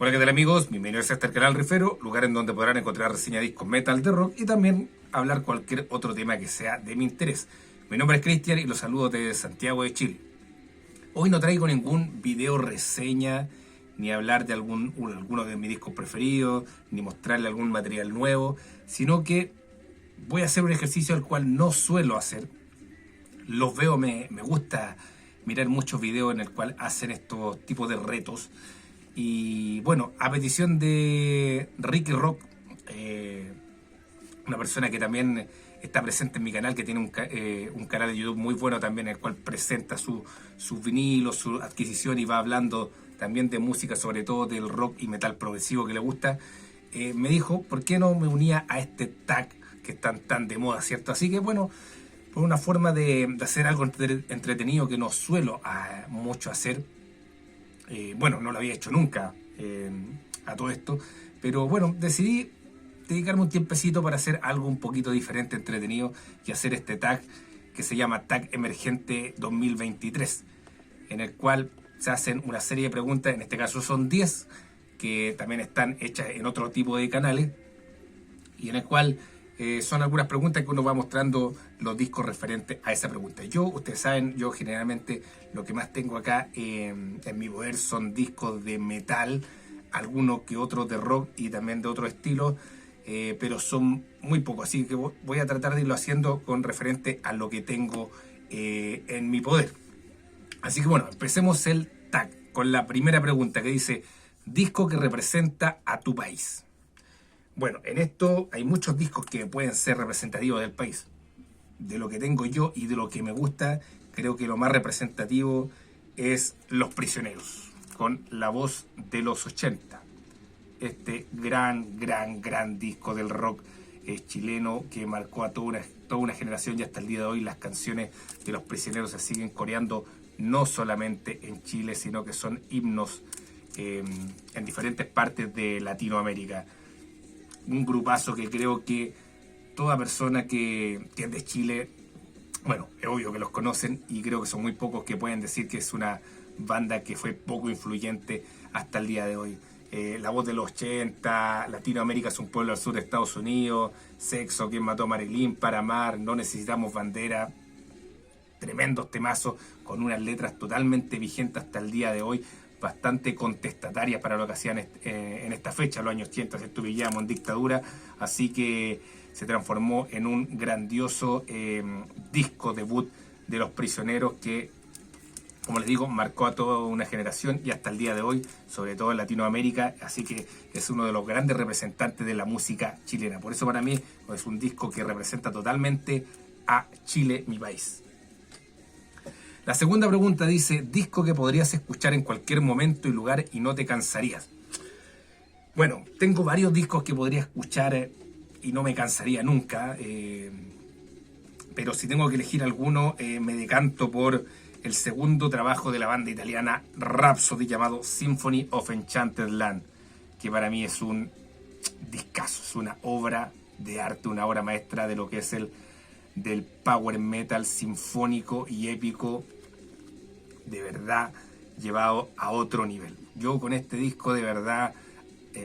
Hola, ¿qué tal amigos? Bienvenidos a este canal Rifero, lugar en donde podrán encontrar reseña de discos metal, de rock y también hablar cualquier otro tema que sea de mi interés. Mi nombre es Cristian y los saludo desde Santiago de Chile. Hoy no traigo ningún video reseña, ni hablar de alguno de mis discos preferidos, ni mostrarle algún material nuevo, sino que voy a hacer un ejercicio al cual no suelo hacer. Los veo, me gusta mirar muchos videos en el cual hacen estos tipos de retos. Y bueno, a petición de Ricky Rock, una persona que también está presente en mi canal, que tiene un canal de YouTube muy bueno también, en el cual presenta sus vinilos, su adquisición y va hablando también de música, sobre todo del rock y metal progresivo que le gusta. Me dijo, ¿por qué no me unía a este tag que están tan de moda, cierto? Así que bueno, por una forma de hacer algo entretenido que no suelo mucho hacer. Bueno, no lo había hecho nunca a todo esto, pero bueno, decidí dedicarme un tiempecito para hacer algo un poquito diferente, entretenido, y hacer este tag que se llama Tag Emergente 2023, en el cual se hacen una serie de preguntas, en este caso son 10, que también están hechas en otro tipo de canales, y en el cual son algunas preguntas que uno va mostrando los discos referentes a esa pregunta. Ustedes saben, yo generalmente lo que más tengo acá en mi poder son discos de metal, algunos que otros de rock y también de otro estilo, pero son muy pocos, así que voy a tratar de irlo haciendo con referente a lo que tengo en mi poder. Así que bueno, empecemos el tag con la primera pregunta que dice: disco que representa a tu país. Bueno, en esto hay muchos discos que pueden ser representativos del país. De lo que tengo yo y de lo que me gusta, creo que lo más representativo es Los Prisioneros, con La Voz de los 80. Este gran disco del rock chileno que marcó a toda una generación, y hasta el día de hoy las canciones de Los Prisioneros se siguen coreando no solamente en Chile, sino que son himnos en diferentes partes de Latinoamérica. Un grupazo que creo que toda persona que es de Chile, bueno, es obvio que los conocen, y creo que son muy pocos que pueden decir que es una banda que fue poco influyente hasta el día de hoy. La Voz de los 80, Latinoamérica es un pueblo al sur de Estados Unidos, Sexo, Quien mató a Marilyn, Para amar, No necesitamos bandera. Tremendos temazos con unas letras totalmente vigentes hasta el día de hoy, bastante contestatarias para lo que hacían en esta fecha, los años 80, se vivíamos en dictadura, así que se transformó en un grandioso disco debut de Los Prisioneros que, como les digo, marcó a toda una generación y hasta el día de hoy, sobre todo en Latinoamérica, así que es uno de los grandes representantes de la música chilena. Por eso para mí es un disco que representa totalmente a Chile, mi país. La segunda pregunta dice: disco que podrías escuchar en cualquier momento y lugar y no te cansarías. Bueno, tengo varios discos que podría escuchar y no me cansaría nunca, pero si tengo que elegir alguno, me decanto por el segundo trabajo de la banda italiana Rhapsody, llamado Symphony of Enchanted Land, que para mí es un discazo, es una obra de arte, una obra maestra de lo que es del power metal sinfónico y épico, de verdad llevado a otro nivel. Yo con este disco de verdad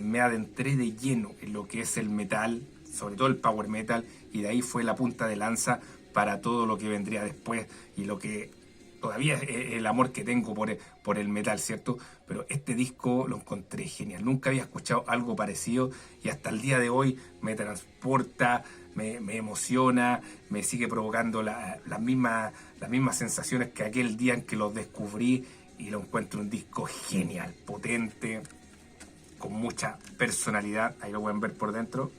me adentré de lleno en lo que es el metal, sobre todo el power metal, y de ahí fue la punta de lanza para todo lo que vendría después y lo que todavía es el amor que tengo por el metal, ¿cierto? Pero este disco lo encontré genial, nunca había escuchado algo parecido y hasta el día de hoy me transporta, me emociona, me sigue provocando las mismas sensaciones que aquel día en que lo descubrí, y lo encuentro un disco genial, potente, con mucha personalidad. Ahí lo pueden ver por dentro,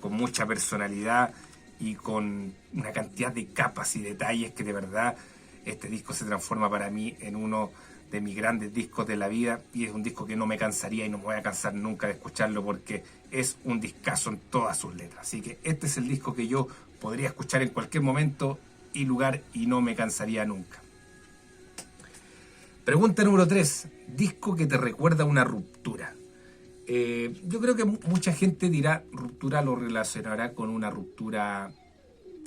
con mucha personalidad y con una cantidad de capas y detalles que de verdad este disco se transforma para mí en uno de mis grandes discos de la vida, y es un disco que no me cansaría y no me voy a cansar nunca de escucharlo porque es un discazo en todas sus letras. Así que este es el disco que yo podría escuchar en cualquier momento y lugar y no me cansaría nunca. Pregunta número 3. Disco que te recuerda a una ruptura. Yo creo que mucha gente dirá ruptura, lo relacionará con una ruptura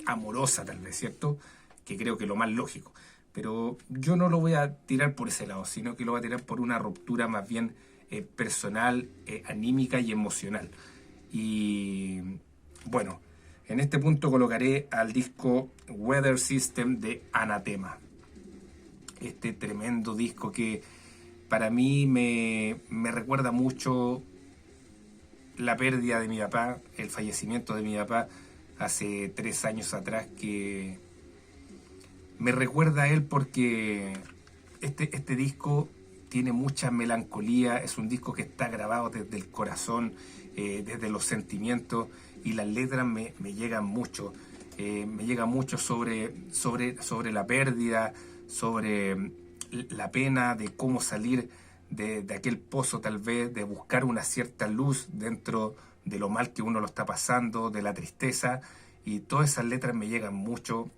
amorosa tal vez, ¿cierto? Que creo que es lo más lógico. Pero yo no lo voy a tirar por ese lado, sino que lo voy a tirar por una ruptura más bien personal, anímica y emocional. Y bueno, en este punto colocaré al disco Weather System de Anathema. Este tremendo disco que para mí me recuerda mucho la pérdida de mi papá, el fallecimiento de mi papá hace 3 años atrás, que me recuerda a él porque este disco tiene mucha melancolía, es un disco que está grabado desde el corazón, desde los sentimientos, y las letras me llegan mucho. Me llega mucho sobre la pérdida, sobre la pena de cómo salir de aquel pozo, tal vez, de buscar una cierta luz dentro de lo mal que uno lo está pasando, de la tristeza, y todas esas letras me llegan mucho,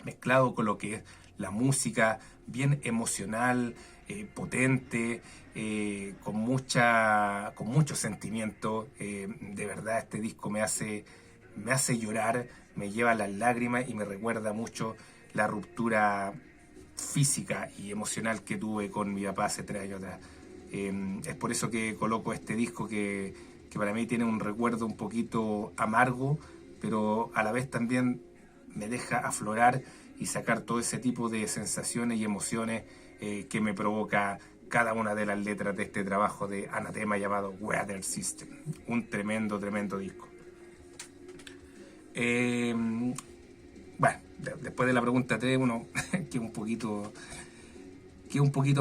mezclado con lo que es la música, bien emocional, potente, con mucho sentimiento. De verdad, este disco me hace llorar, me lleva a las lágrimas y me recuerda mucho la ruptura física y emocional que tuve con mi papá hace 3 años atrás. Es por eso que coloco este disco que para mí tiene un recuerdo un poquito amargo, pero a la vez también me deja aflorar y sacar todo ese tipo de sensaciones y emociones que me provoca cada una de las letras de este trabajo de Anathema llamado Weather System. Un tremendo disco. Bueno, después de la pregunta 3 uno que un poquito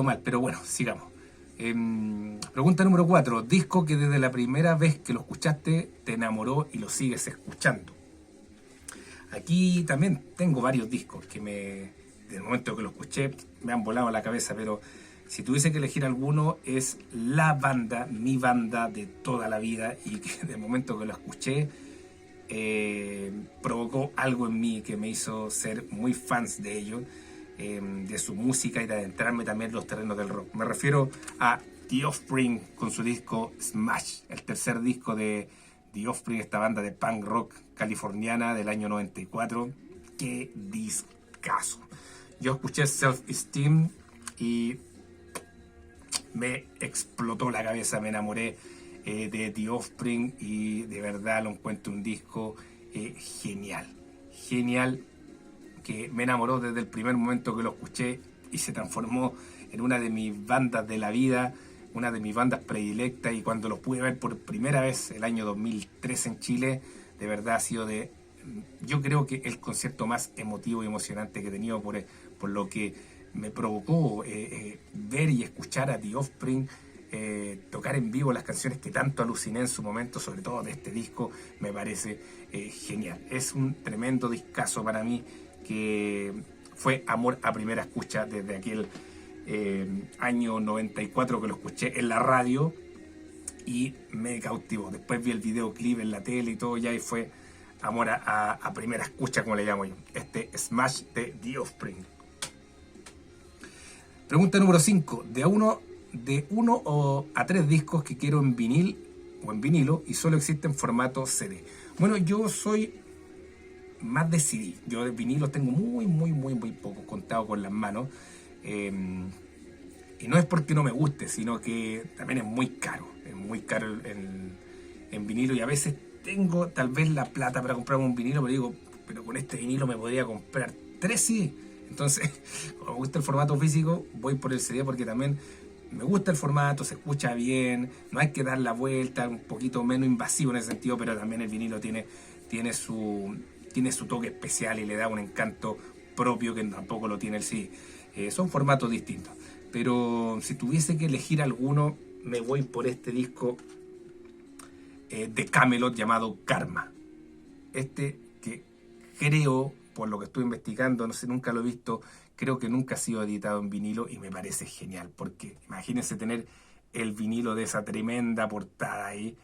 mal, pero bueno, sigamos. Pregunta número 4. Disco que desde la primera vez que lo escuchaste te enamoró y lo sigues escuchando. Aquí también tengo varios discos que del momento que lo escuché, me han volado la cabeza, pero si tuviese que elegir alguno, es la banda, mi banda de toda la vida, y que del momento que lo escuché, provocó algo en mí que me hizo ser muy fans de ellos, de su música, y de adentrarme también en los terrenos del rock. Me refiero a The Offspring con su disco Smash, el tercer disco de The Offspring, esta banda de punk rock californiana del año 94. ¡Qué discazo! Yo escuché Self Esteem y me explotó la cabeza, me enamoré de The Offspring, y de verdad lo encuentro un disco genial, que me enamoró desde el primer momento que lo escuché y se transformó en una de mis bandas de la vida, una de mis bandas predilectas, y cuando los pude ver por primera vez el año 2003 en Chile, de verdad ha sido yo creo que el concierto más emotivo y emocionante que he tenido por lo que me provocó ver y escuchar a The Offspring tocar en vivo las canciones que tanto aluciné en su momento, sobre todo de este disco. Me parece genial. Es un tremendo discazo para mí, que fue amor a primera escucha desde aquel año 94 que lo escuché en la radio y me cautivó. Después vi el videoclip en la tele y todo ya, y fue amor a primera escucha, como le llamo yo. Este Smash de The Offspring. Pregunta número 5. De uno a 3 discos que quiero en vinil o en vinilo y solo existe en formato CD. Bueno, yo soy más de CD. Yo de vinilos tengo muy poco, contado con las manos. Y no es porque no me guste, sino que también es muy caro. Es muy caro en vinilo, y a veces tengo tal vez la plata para comprarme un vinilo, pero digo, pero con este vinilo me podría comprar 3 CD. Entonces, como me gusta el formato físico, voy por el CD porque también me gusta el formato, se escucha bien, no hay que dar la vuelta, un poquito menos invasivo en ese sentido, pero también el vinilo tiene su toque especial y le da un encanto propio que tampoco lo tiene el CD. Son formatos distintos, pero si tuviese que elegir alguno, me voy por este disco de Kamelot llamado Karma. Este que creo, por lo que estoy investigando, no sé, nunca lo he visto, creo que nunca ha sido editado en vinilo, y me parece genial, porque imagínense tener el vinilo de esa tremenda portada ahí.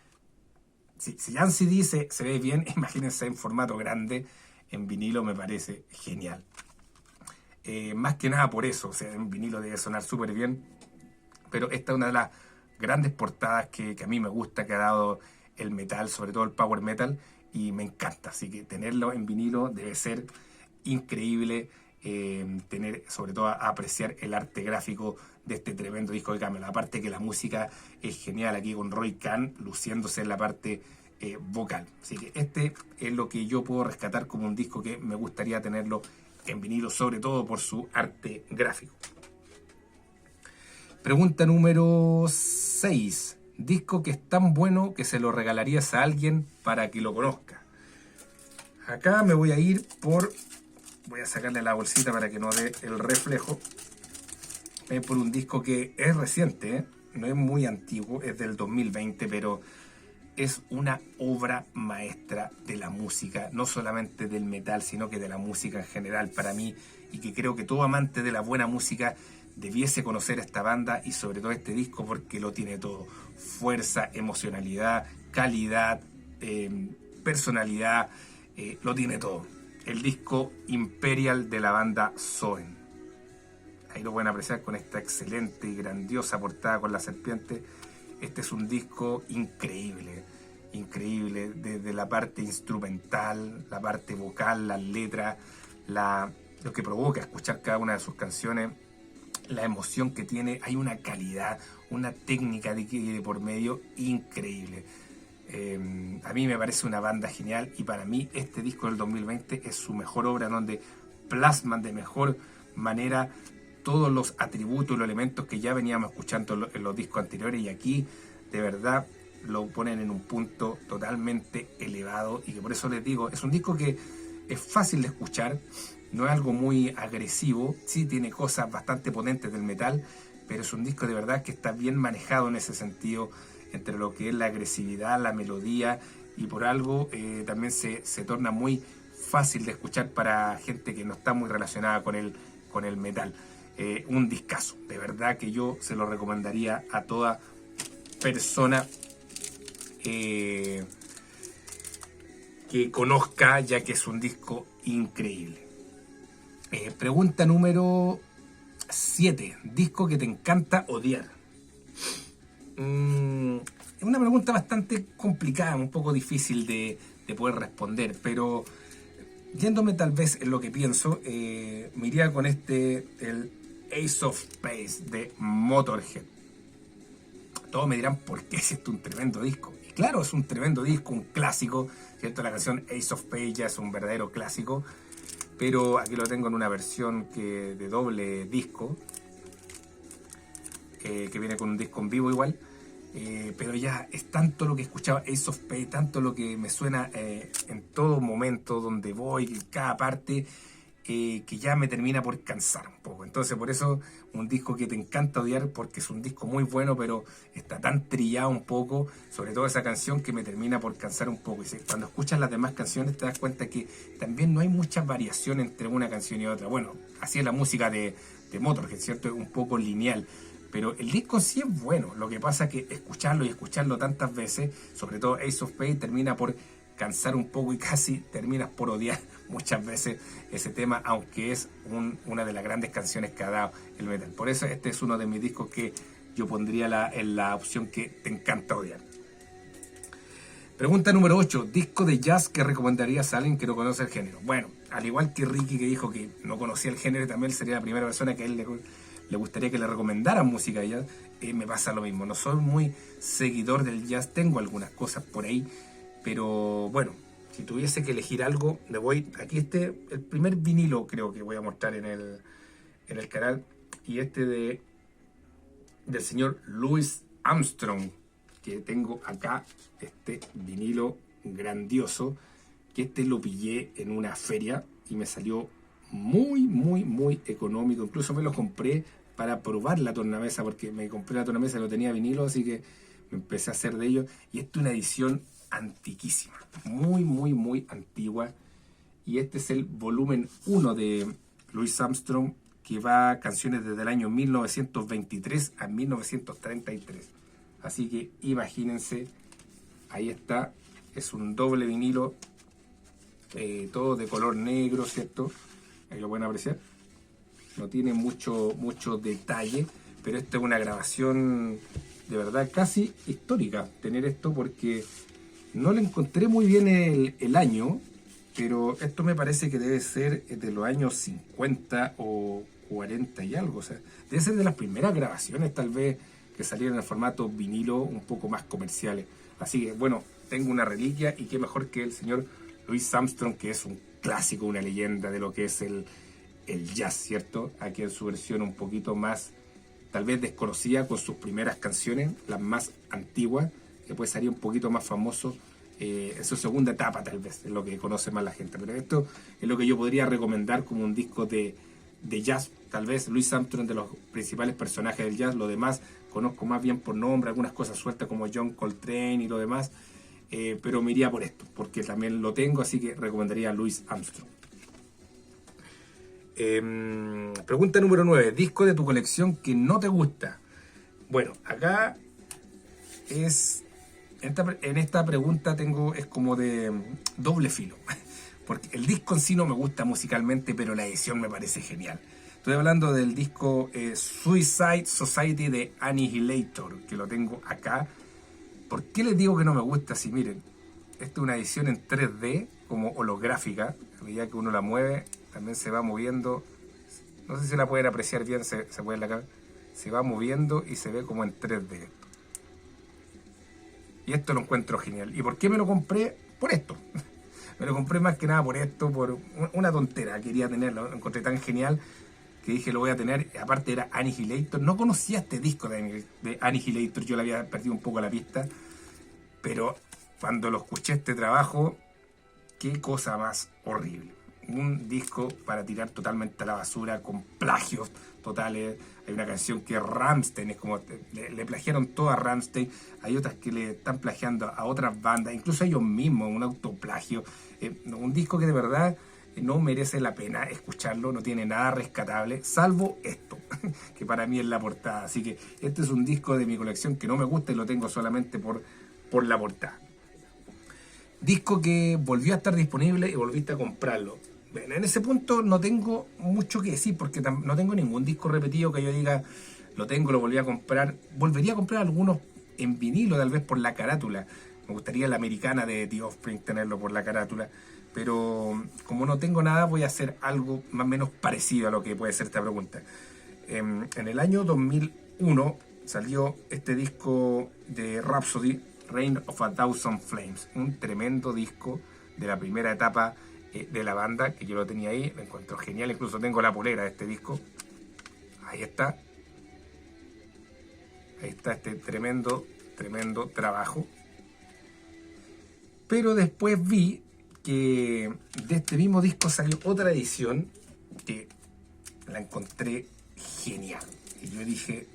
Si ya en CD se ve bien, imagínense en formato grande, en vinilo me parece genial. Más que nada por eso, o sea, en vinilo debe sonar súper bien, pero esta es una de las grandes portadas que a mí me gusta, que ha dado el metal, sobre todo el power metal, y me encanta, así que tenerlo en vinilo debe ser increíble, tener, sobre todo, apreciar el arte gráfico de este tremendo disco de Camel. Aparte que la música es genial aquí con Roy Khan luciéndose en la parte vocal. Así que este es lo que yo puedo rescatar como un disco que me gustaría tenerlo en vinilo, sobre todo por su arte gráfico. Pregunta número 6. Disco que es tan bueno que se lo regalarías a alguien para que lo conozca. Acá me voy a ir por... Voy a sacarle la bolsita para que no dé el reflejo. Por un disco que es reciente, no es muy antiguo, es del 2020, pero es una obra maestra de la música, no solamente del metal, sino que de la música en general para mí, y que creo que todo amante de la buena música debiese conocer esta banda y sobre todo este disco porque lo tiene todo: fuerza, emocionalidad, calidad, personalidad, lo tiene todo. El disco Imperial de la banda Soen. Ahí lo pueden apreciar con esta excelente y grandiosa portada con la serpiente. Este es un disco increíble, increíble, desde la parte instrumental, la parte vocal, las letras, lo que provoca escuchar cada una de sus canciones, la emoción que tiene. Hay una calidad, una técnica de por medio increíble. A mí me parece una banda genial y para mí este disco del 2020 es su mejor obra, donde plasman de mejor manera todos los atributos y los elementos que ya veníamos escuchando en los discos anteriores, y aquí de verdad lo ponen en un punto totalmente elevado, y que por eso les digo, es un disco que es fácil de escuchar, no es algo muy agresivo, sí tiene cosas bastante potentes del metal, pero es un disco de verdad que está bien manejado en ese sentido, entre lo que es la agresividad, la melodía, y por algo también se torna muy fácil de escuchar para gente que no está muy relacionada con el metal. Un discazo, de verdad que yo se lo recomendaría a toda persona que conozca, ya que es un disco increíble. Pregunta número 7. Disco que te encanta odiar. Es una pregunta bastante complicada, un poco difícil de poder responder, pero yéndome tal vez en lo que pienso, me iría con el Ace of Base de Motorhead. Todos me dirán, ¿por qué es esto un tremendo disco? Y claro, es un tremendo disco, un clásico, ¿cierto? La canción Ace of Base ya es un verdadero clásico, pero aquí lo tengo en una versión de doble disco, que viene con un disco en vivo igual, pero ya es tanto lo que escuchaba Ace of Base, tanto lo que me suena en todo momento, donde voy, en cada parte, que ya me termina por cansar un poco. Entonces por eso un disco que te encanta odiar, porque es un disco muy bueno, pero está tan trillado un poco, sobre todo esa canción, que me termina por cansar un poco. Y cuando escuchas las demás canciones te das cuenta que también no hay mucha variación entre una canción y otra. Bueno, así es la música de Motorhead, ¿cierto? Es un poco lineal. Pero el disco sí es bueno, lo que pasa es que escucharlo y escucharlo tantas veces, sobre todo Ace of Base, termina por cansar un poco y casi terminas por odiar muchas veces ese tema, aunque es una de las grandes canciones que ha dado el metal. Por eso este es uno de mis discos que yo pondría en la opción que te encanta odiar. Pregunta número 8. Disco de jazz que recomendarías a alguien que no conoce el género. Bueno, al igual que Ricky, que dijo que no conocía el género, también sería la primera persona que a él le gustaría que le recomendara música de jazz. Me pasa lo mismo, no soy muy seguidor del jazz, tengo algunas cosas por ahí, pero bueno, si tuviese que elegir algo, me voy... Aquí el primer vinilo creo que voy a mostrar en el canal, y del señor Louis Armstrong, que tengo acá, este vinilo grandioso, que lo pillé en una feria y me salió muy, muy, muy económico. Incluso me lo compré para probar la tornamesa, porque me compré la tornamesa y no tenía vinilo, así que me empecé a hacer de ellos. Y esta es una edición antiquísima, muy, muy, muy antigua. Y este es el volumen 1 de Louis Armstrong, que va canciones desde el año 1923 a 1933. Así que imagínense, ahí está, es un doble vinilo, todo de color negro, ¿cierto? Ahí lo pueden apreciar. No tiene mucho detalle, pero esta es una grabación de verdad casi histórica, tener esto, porque no le encontré muy bien el año, pero esto me parece que debe ser de los años 50 o 40 y algo, o sea, debe ser de las primeras grabaciones tal vez que salieron en formato vinilo un poco más comerciales. Así que bueno, tengo una reliquia y qué mejor que el señor Louis Armstrong, que es un clásico, una leyenda de lo que es el jazz, ¿cierto? Aquí en su versión un poquito más, tal vez desconocida, con sus primeras canciones, las más antiguas, que puede salir un poquito más famoso en su segunda etapa, tal vez, es lo que conoce más la gente. Pero esto es lo que yo podría recomendar como un disco de jazz, tal vez Louis Armstrong, de los principales personajes del jazz. Lo demás conozco más bien por nombre, algunas cosas sueltas como John Coltrane y lo demás, pero me iría por esto, porque también lo tengo, así que recomendaría a Louis Armstrong. Pregunta número 9. Disco de tu colección que no te gusta. Bueno, acá es... En esta pregunta es como de doble filo. Porque el disco en sí no me gusta musicalmente, pero la edición me parece genial. Estoy hablando del disco Suicide Society de Annihilator, que lo tengo acá. ¿Por qué les digo que no me gusta? Si miren, esta es una edición en 3D, como holográfica. A medida que uno la mueve, también se va moviendo. No sé si la pueden apreciar bien, se puede acá. Se va moviendo y se ve como en 3D. Y esto lo encuentro genial. ¿Y por qué me lo compré? Por esto. Me lo compré más que nada por esto, por una tontera. Quería tenerlo, lo encontré tan genial que dije lo voy a tener. Aparte era Annihilator. No conocía este disco de Annihilator, yo le había perdido un poco la pista. Pero cuando lo escuché este trabajo, qué cosa más horrible. Un disco para tirar totalmente a la basura, con plagios totales. Hay una canción que Rammstein, es como le plagiaron todo a Rammstein. Hay otras que le están plagiando a otras bandas, incluso a ellos mismos, un autoplagio. Un disco que de verdad no merece la pena escucharlo, no tiene nada rescatable, salvo esto, que para mí es la portada. Así que este es un disco de mi colección que no me gusta y lo tengo solamente por la portada. Disco que volvió a estar disponible y volviste a comprarlo. Bueno, en ese punto no tengo mucho que decir porque no tengo ningún disco repetido que yo diga lo tengo, lo volví a comprar. Volvería a comprar algunos en vinilo, tal vez por la carátula. Me gustaría la americana de The Offspring tenerlo por la carátula. Pero como no tengo nada, voy a hacer algo más o menos parecido a lo que puede ser esta pregunta. En el año 2001 salió este disco de Rhapsody, Reign of a Thousand Flames. Un tremendo disco de la primera etapa de la banda, que yo lo tenía ahí, lo encuentro genial, incluso tengo la polera de este disco. Ahí está este tremendo trabajo. Pero después vi que de este mismo disco salió otra edición que la encontré genial, y yo dije,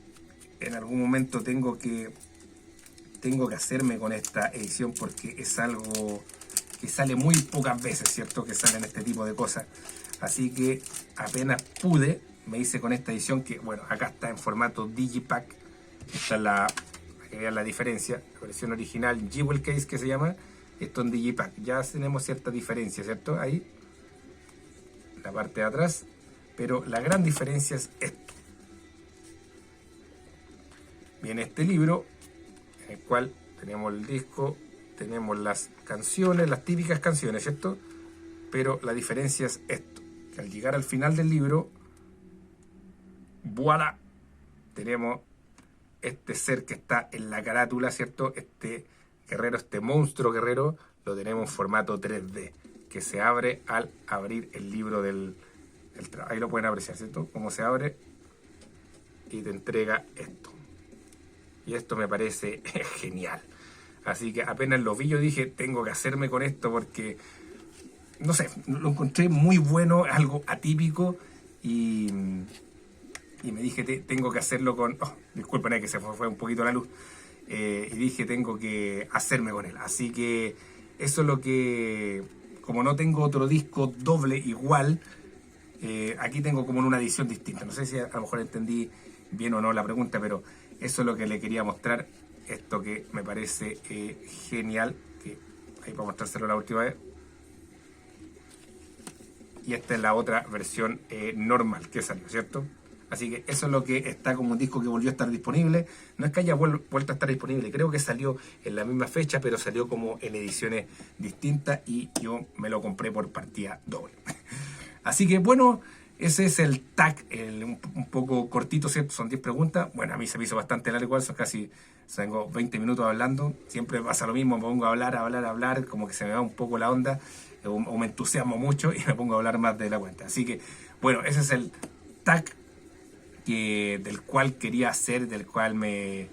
en algún momento tengo que hacerme con esta edición, porque es algo que sale muy pocas veces, ¿cierto? Que salen este tipo de cosas. Así que apenas pude, me hice con esta edición que, bueno, acá está en formato Digipack. Esta es para que vean la diferencia. La versión original, Jewel Case, que se llama, esto en Digipack. Ya tenemos cierta diferencia, ¿cierto? Ahí, la parte de atrás. Pero la gran diferencia es esto. Viene este libro, en el cual tenemos el disco, tenemos las canciones, las típicas canciones, ¿cierto? Pero la diferencia es esto, que al llegar al final del libro, ¡voilà!, tenemos este ser que está en la carátula, ¿cierto? Este guerrero, este monstruo guerrero, lo tenemos en formato 3D, que se abre al abrir el libro del trabajo. Ahí lo pueden apreciar, ¿cierto? Cómo se abre y te entrega esto. Y esto me parece genial. Así que apenas lo vi, yo dije, tengo que hacerme con esto porque, no sé, lo encontré muy bueno, algo atípico, y me dije, tengo que hacerlo con... Oh, disculpen, que se fue un poquito la luz. Y dije, tengo que hacerme con él. Así que eso es lo que... Como no tengo otro disco doble igual, aquí tengo como en una edición distinta. No sé si a lo mejor entendí bien o no la pregunta, pero eso es lo que le quería mostrar. Esto que me parece genial, que ahí para mostrárselo la última vez. Y esta es la otra versión normal que salió, ¿cierto? Así que eso es lo que está como un disco que volvió a estar disponible. No es que haya vuelto a estar disponible, creo que salió en la misma fecha, pero salió como en ediciones distintas y yo me lo compré por partida doble. Así que bueno, ese es el tag, un poco cortito, ¿cierto? Son 10 preguntas. Bueno, a mí se me hizo bastante largo igual, son casi, tengo 20 minutos hablando. Siempre pasa lo mismo, me pongo a hablar, como que se me va un poco la onda, o me entusiasmo mucho y me pongo a hablar más de la cuenta. Así que, bueno, ese es el tag del cual quería hacer, del cual me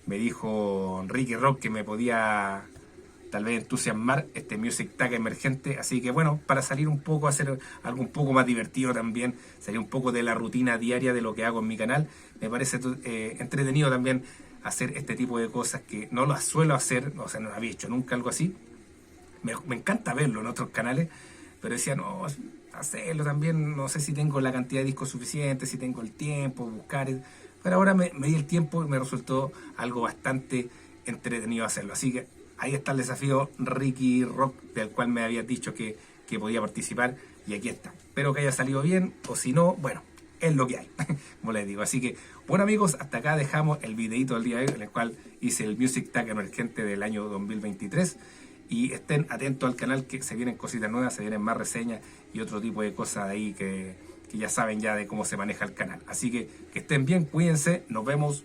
dijo Ricky Rock que me podía tal vez entusiasmar, este Music Tag emergente. Así que bueno, para salir un poco, hacer algo un poco más divertido también, salir un poco de la rutina diaria de lo que hago en mi canal, me parece entretenido también hacer este tipo de cosas que no las suelo hacer, o sea, no había hecho nunca algo así. Me encanta verlo en otros canales, pero decía, no, hacerlo también, no sé si tengo la cantidad de discos suficiente, si tengo el tiempo, buscar, pero ahora me di el tiempo y me resultó algo bastante entretenido hacerlo. Así que ahí está el desafío Ricky Rock, del cual me había dicho que podía participar, y aquí está. Espero que haya salido bien, o si no, bueno, es lo que hay, como les digo. Así que, bueno amigos, hasta acá dejamos el videito del día de hoy, en el cual hice el Music Tag emergente del año 2023. Y estén atentos al canal, que se vienen cositas nuevas, se vienen más reseñas y otro tipo de cosas de ahí que ya saben ya de cómo se maneja el canal. Así que estén bien, cuídense, nos vemos.